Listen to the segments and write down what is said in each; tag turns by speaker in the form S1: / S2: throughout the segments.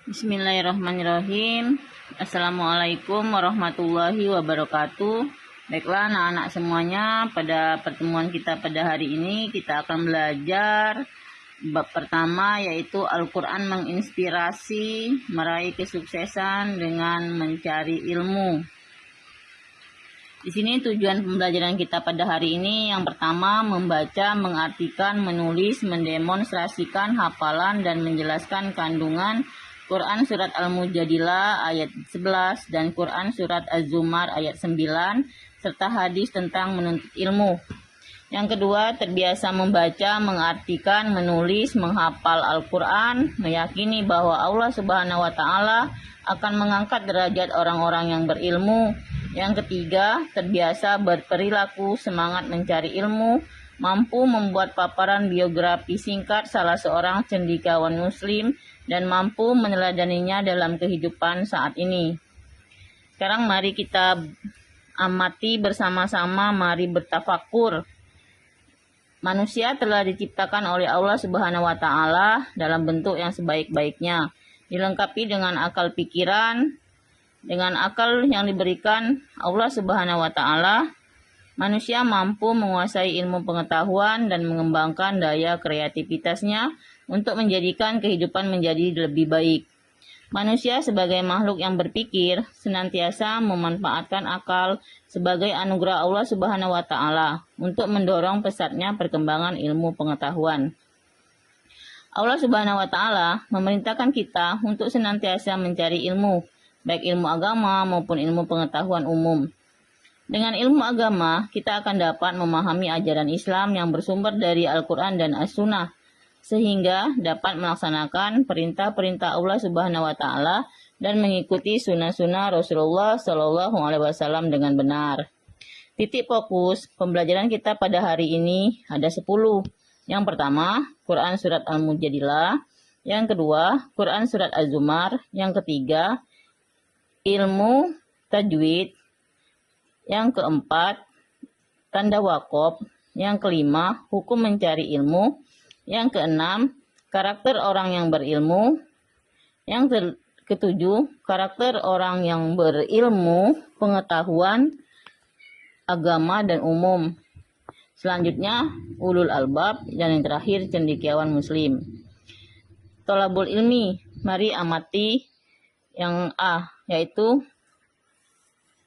S1: Bismillahirrahmanirrahim. Assalamualaikum warahmatullahi wabarakatuh. Baiklah anak-anak semuanya, pada pertemuan kita pada hari ini kita akan belajar bab pertama, yaitu Al-Quran menginspirasi meraih kesuksesan dengan mencari ilmu. Di sini tujuan pembelajaran kita pada hari ini yang pertama, membaca, mengartikan, menulis, mendemonstrasikan hafalan dan menjelaskan kandungan Quran Surat Al-Mujadilah ayat 11 dan Quran Surat Az-Zumar ayat 9 serta hadis tentang menuntut ilmu. Yang kedua, terbiasa membaca, mengartikan, menulis, menghafal Al-Quran, meyakini bahwa Allah Subhanahu wa Ta'ala akan mengangkat derajat orang-orang yang berilmu. Yang ketiga, terbiasa berperilaku semangat mencari ilmu, mampu membuat paparan biografi singkat salah seorang cendekiawan muslim dan mampu meneladaninya dalam kehidupan saat ini. Sekarang mari kita amati bersama-sama, mari bertafakur. Manusia telah diciptakan oleh Allah Subhanahu wa Ta'ala dalam bentuk yang sebaik-baiknya, dilengkapi dengan akal pikiran. Dengan akal yang diberikan Allah Subhanahu wa Ta'ala, manusia mampu menguasai ilmu pengetahuan dan mengembangkan daya kreativitasnya untuk menjadikan kehidupan menjadi lebih baik. Manusia sebagai makhluk yang berpikir senantiasa memanfaatkan akal sebagai anugerah Allah Subhanahu wa Ta'ala untuk mendorong pesatnya perkembangan ilmu pengetahuan. Allah Subhanahu wa Ta'ala memerintahkan kita untuk senantiasa mencari ilmu, baik ilmu agama maupun ilmu pengetahuan umum. Dengan ilmu agama, kita akan dapat memahami ajaran Islam yang bersumber dari Al-Quran dan As-Sunnah, sehingga dapat melaksanakan perintah-perintah Allah Subhanahu wa Ta'ala dan mengikuti sunnah-sunnah Rasulullah Shallallahu Alaihi Wasallam dengan benar. Titik fokus pembelajaran kita pada hari ini ada 10. Yang pertama, Quran Surat Al-Mujadilah. Yang kedua, Quran Surat Az-Zumar. Yang ketiga, ilmu tajwid. Yang keempat, tanda wakof. Yang kelima, hukum mencari ilmu. Yang keenam, karakter orang yang berilmu. Yang ketujuh, karakter orang yang berilmu, pengetahuan, agama dan umum. Selanjutnya, ulul albab, dan yang terakhir, cendekiawan muslim. Tolabul ilmi, mari amati yang A, yaitu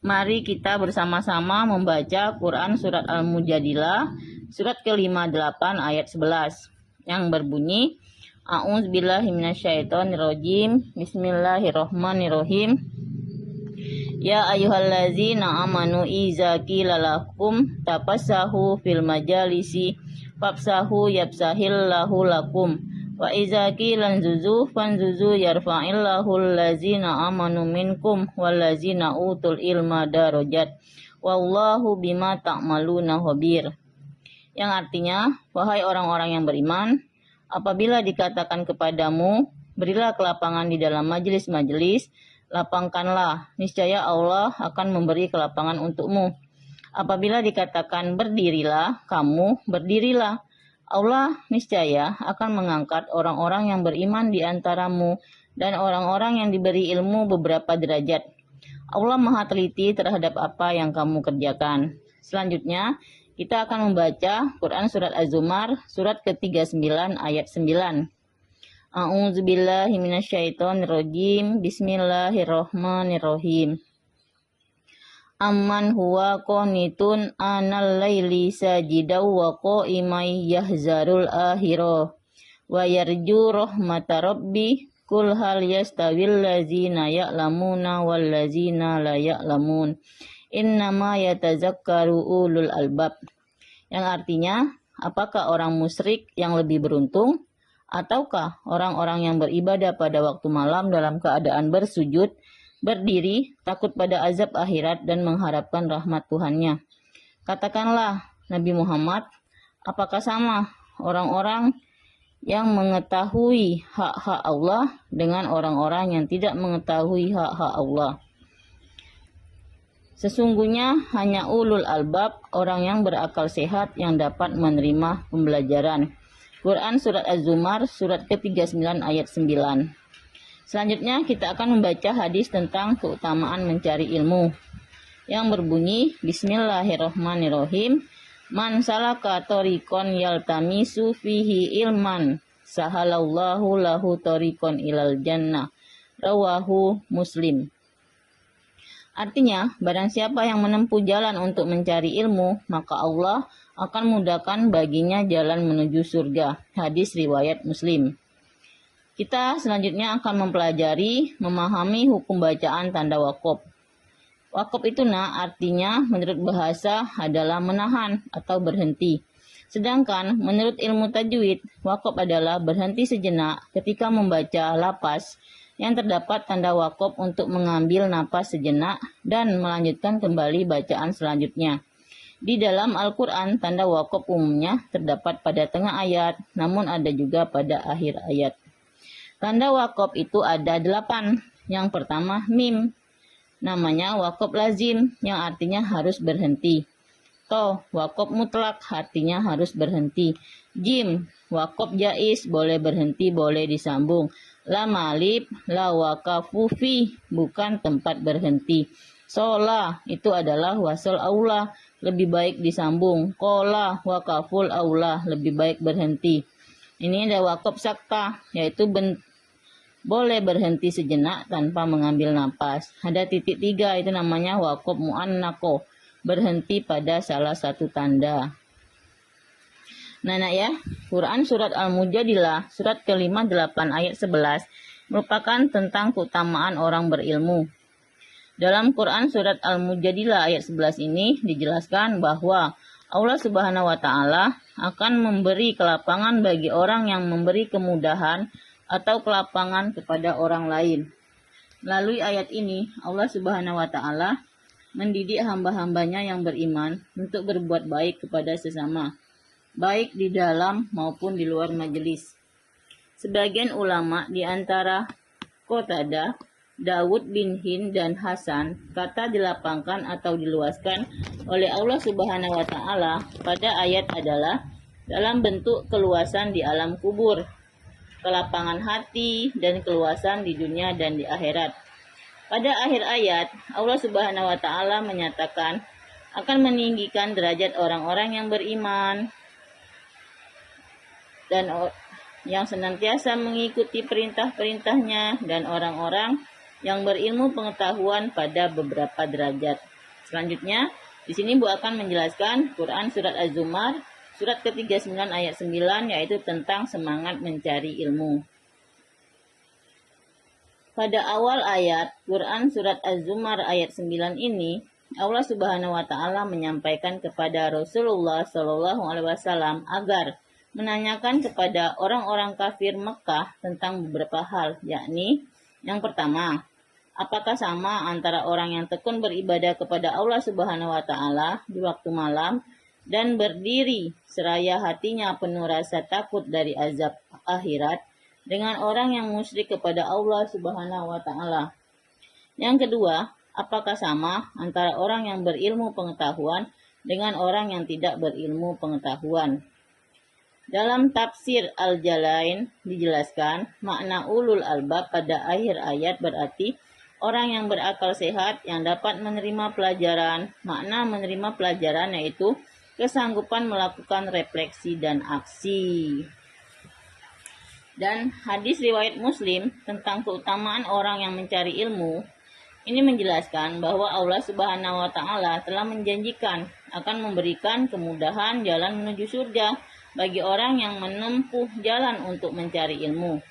S1: mari kita bersama-sama membaca Quran Surat Al-Mujadilah, surat ke-58 ayat 11, yang berbunyi, A'udzubillahi minasyaitonirrajim, Bismillahirrahmanirrahim. Ya ayyuhallazina amanu iza qila lakum tafassahu fil majalisi fafsahu yafsahillahu lakum wa iza qila nzuzu fanzuzu yarfa'illahu allazina amanu minkum wallazina utul ilma darajat wallahu bima ta'maluna khabir. Yang artinya, wahai orang-orang yang beriman, apabila dikatakan kepadamu, berilah kelapangan di dalam majelis-majelis, lapangkanlah, niscaya Allah akan memberi kelapangan untukmu. Apabila dikatakan berdirilah, kamu berdirilah. Allah niscaya akan mengangkat orang-orang yang beriman di antaramu dan orang-orang yang diberi ilmu beberapa derajat. Allah Maha teliti terhadap apa yang kamu kerjakan. Selanjutnya, kita akan membaca Quran Surat Az-Zumar, surat ke-39 ayat 9. A'udzubillahi minasyaitonirrajim. Bismillahirrahmanirrahim. Amman huwa qanitun anal laili sajidaw wa qa'imay yahzarul akhirah wa yarju rahmata rabbi kul hal yastawil lazina ya'lamuna wal lazina la ya'lamun innama yatazakkaru ulul albab. Yang artinya, apakah orang musyrik yang lebih beruntung ataukah orang-orang yang beribadah pada waktu malam dalam keadaan bersujud, berdiri, takut pada azab akhirat dan mengharapkan rahmat Tuhannya? Katakanlah, Nabi Muhammad, apakah sama orang-orang yang mengetahui hak-hak Allah dengan orang-orang yang tidak mengetahui hak-hak Allah? Sesungguhnya hanya ulul albab, orang yang berakal sehat yang dapat menerima pembelajaran. Quran Surat Az-Zumar, surat ke-39 ayat 9. Selanjutnya kita akan membaca hadis tentang keutamaan mencari ilmu yang berbunyi Bismillahirrohmanirrohim. Man salaka thoriqon yaltamisu fihi ilman sahalallahu lahu thoriqon ilal jannah. Rawahu Muslim. Artinya, barang siapa yang menempuh jalan untuk mencari ilmu, maka Allah akan mudahkan baginya jalan menuju surga. Hadis riwayat Muslim. Kita selanjutnya akan mempelajari, memahami hukum bacaan tanda wakaf. Wakaf itu artinya menurut bahasa adalah menahan atau berhenti. Sedangkan menurut ilmu tajwid, wakaf adalah berhenti sejenak ketika membaca lafaz yang terdapat tanda wakaf untuk mengambil napas sejenak dan melanjutkan kembali bacaan selanjutnya. Di dalam Al-Quran, tanda wakaf umumnya terdapat pada tengah ayat, namun ada juga pada akhir ayat. Tanda wakaf itu ada 8. Yang pertama, mim. Namanya wakaf lazim, yang artinya harus berhenti. To, wakaf mutlak, artinya harus berhenti. Jim, wakaf jais, boleh berhenti, boleh disambung. Lam alif, la waqafu fi, bukan tempat berhenti. Sola, itu adalah wasol aula, lebih baik disambung. Kola, waqaful aula, lebih baik berhenti. Ini ada wakaf sakta, yaitu boleh berhenti sejenak tanpa mengambil napas. Ada titik 3, itu namanya wakaf mu'annaqo, berhenti pada salah satu tanda. Nah ya, Quran Surat Al-Mujadilah, surat ke-58 ayat 11, merupakan tentang keutamaan orang berilmu. Dalam Quran Surat Al-Mujadilah ayat 11 ini dijelaskan bahwa Allah Subhanahu wa Ta'ala akan memberi kelapangan bagi orang yang memberi kemudahan atau kelapangan kepada orang lain. Melalui ayat ini, Allah Subhanahu wa Ta'ala mendidik hamba-hambanya yang beriman untuk berbuat baik kepada sesama, baik di dalam maupun di luar majelis. Sebagian ulama di antara Qatadah, Daud bin Hind dan Hasan, kata dilapangkan atau diluaskan oleh Allah Subhanahu wa Ta'ala pada ayat adalah dalam bentuk keluasan di alam kubur, kelapangan hati, dan keluasan di dunia dan di akhirat. Pada akhir ayat, Allah Subhanahu wa Ta'ala menyatakan akan meninggikan derajat orang-orang yang beriman dan yang senantiasa mengikuti perintah-perintahnya, dan orang-orang yang berilmu pengetahuan pada beberapa derajat. Selanjutnya, di sini Bu akan menjelaskan Quran Surat Az-Zumar, surat ke-39 ayat 9, yaitu tentang semangat mencari ilmu. Pada awal ayat Quran Surat Az-Zumar ayat 9 ini, Allah Subhanahu wa Ta'ala menyampaikan kepada Rasulullah SAW agar menanyakan kepada orang-orang kafir Mekah tentang beberapa hal, yakni yang pertama, apakah sama antara orang yang tekun beribadah kepada Allah Subhanahu wa Ta'ala di waktu malam dan berdiri seraya hatinya penuh rasa takut dari azab akhirat dengan orang yang musyrik kepada Allah Subhanahu wa Ta'ala. Yang kedua, apakah sama antara orang yang berilmu pengetahuan dengan orang yang tidak berilmu pengetahuan? Dalam tafsir Al-Jalain dijelaskan makna ulul albab pada akhir ayat berarti orang yang berakal sehat yang dapat menerima pelajaran. Makna menerima pelajaran yaitu kesanggupan melakukan refleksi dan aksi. Dan hadis riwayat Muslim tentang keutamaan orang yang mencari ilmu ini menjelaskan bahwa Allah Subhanahu wa Ta'ala telah menjanjikan akan memberikan kemudahan jalan menuju surga bagi orang yang menempuh jalan untuk mencari ilmu.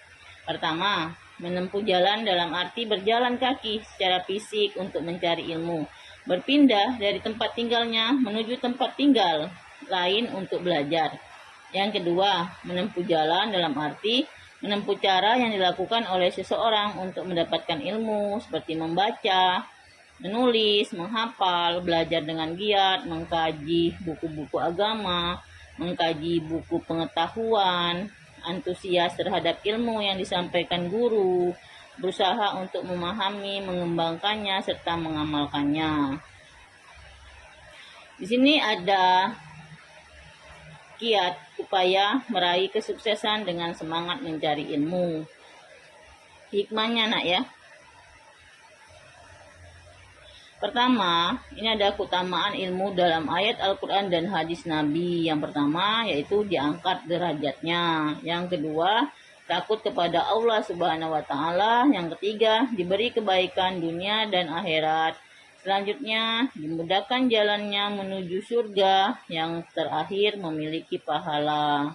S1: Pertama, menempuh jalan dalam arti berjalan kaki secara fisik untuk mencari ilmu, berpindah dari tempat tinggalnya menuju tempat tinggal lain untuk belajar. Yang kedua, menempuh jalan dalam arti menempuh cara yang dilakukan oleh seseorang untuk mendapatkan ilmu seperti membaca, menulis, menghafal, belajar dengan giat, mengkaji buku-buku agama, mengkaji buku pengetahuan, antusias terhadap ilmu yang disampaikan guru, berusaha untuk memahami, mengembangkannya, serta mengamalkannya. Di sini ada kiat upaya meraih kesuksesan dengan semangat mencari ilmu. hikmahnya nak ya. Pertama, ini ada keutamaan ilmu dalam ayat Al-Quran dan hadis Nabi. Yang pertama yaitu diangkat derajatnya. Yang kedua, takut kepada Allah Subhanahu wa Ta'ala. Yang ketiga, diberi kebaikan dunia dan akhirat. Selanjutnya, dimudahkan jalannya menuju surga. Yang terakhir, memiliki pahala.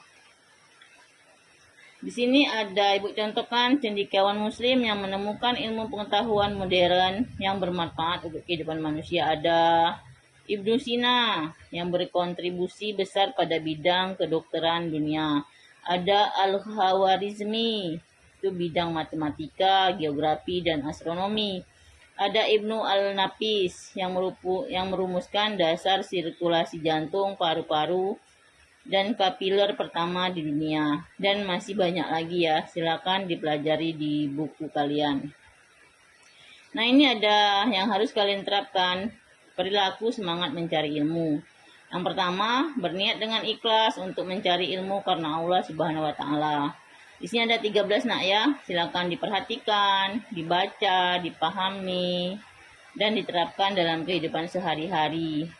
S1: Di sini ada ibu contohkan cendekiawan muslim yang menemukan ilmu pengetahuan modern yang bermanfaat untuk kehidupan manusia. Ada Ibnu Sina yang berkontribusi besar pada bidang kedokteran dunia. Ada Al-Khawarizmi, itu bidang matematika, geografi, dan astronomi. Ada Ibnu Al-Nafis yang merumuskan dasar sirkulasi jantung, paru-paru, dan kapiler pertama di dunia. Dan masih banyak lagi ya, silakan dipelajari di buku kalian. Nah, ini ada yang harus kalian terapkan, perilaku semangat mencari ilmu. Yang pertama, berniat dengan ikhlas untuk mencari ilmu karena Allah Subhanahu wa Ta'ala. Di sini ada 13 nak ya, silakan diperhatikan, dibaca, dipahami, dan diterapkan dalam kehidupan sehari-hari.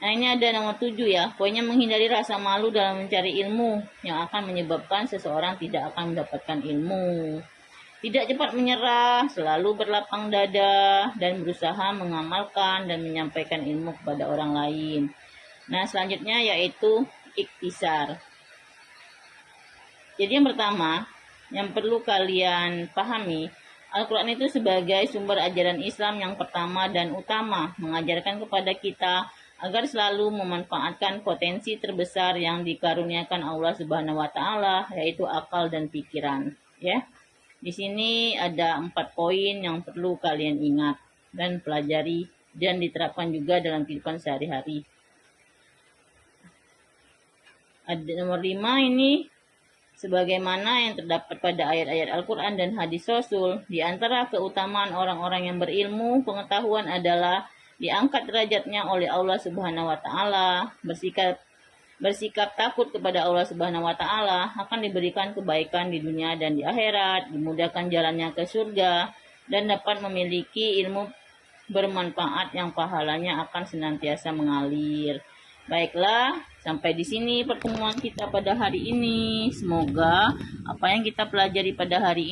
S1: Nah, ini ada nomor 7 ya. Poinnya menghindari rasa malu dalam mencari ilmu yang akan menyebabkan seseorang tidak akan mendapatkan ilmu. Tidak cepat menyerah, selalu berlapang dada, dan berusaha mengamalkan dan menyampaikan ilmu kepada orang lain. Nah, selanjutnya yaitu iktisar. Jadi yang pertama, yang perlu kalian pahami, Al-Quran itu sebagai sumber ajaran Islam yang pertama dan utama, mengajarkan kepada kita agar selalu memanfaatkan potensi terbesar yang dikaruniakan Allah Subhanahu wa Ta'ala, yaitu akal dan pikiran. Ya, di sini ada 4 poin yang perlu kalian ingat dan pelajari dan diterapkan juga dalam kehidupan sehari-hari. Ada nomor 5 ini, sebagaimana yang terdapat pada ayat-ayat Al-Quran dan hadis Rasul. Di antara keutamaan orang-orang yang berilmu pengetahuan adalah diangkat derajatnya oleh Allah Subhanahu wa Ta'ala. Bersikap takut kepada Allah Subhanahu wa Ta'ala akan diberikan kebaikan di dunia dan di akhirat, dimudahkan jalannya ke surga, dan dapat memiliki ilmu bermanfaat yang pahalanya akan senantiasa mengalir. Baiklah, sampai di sini pertemuan kita pada hari ini. Semoga apa yang kita pelajari pada hari ini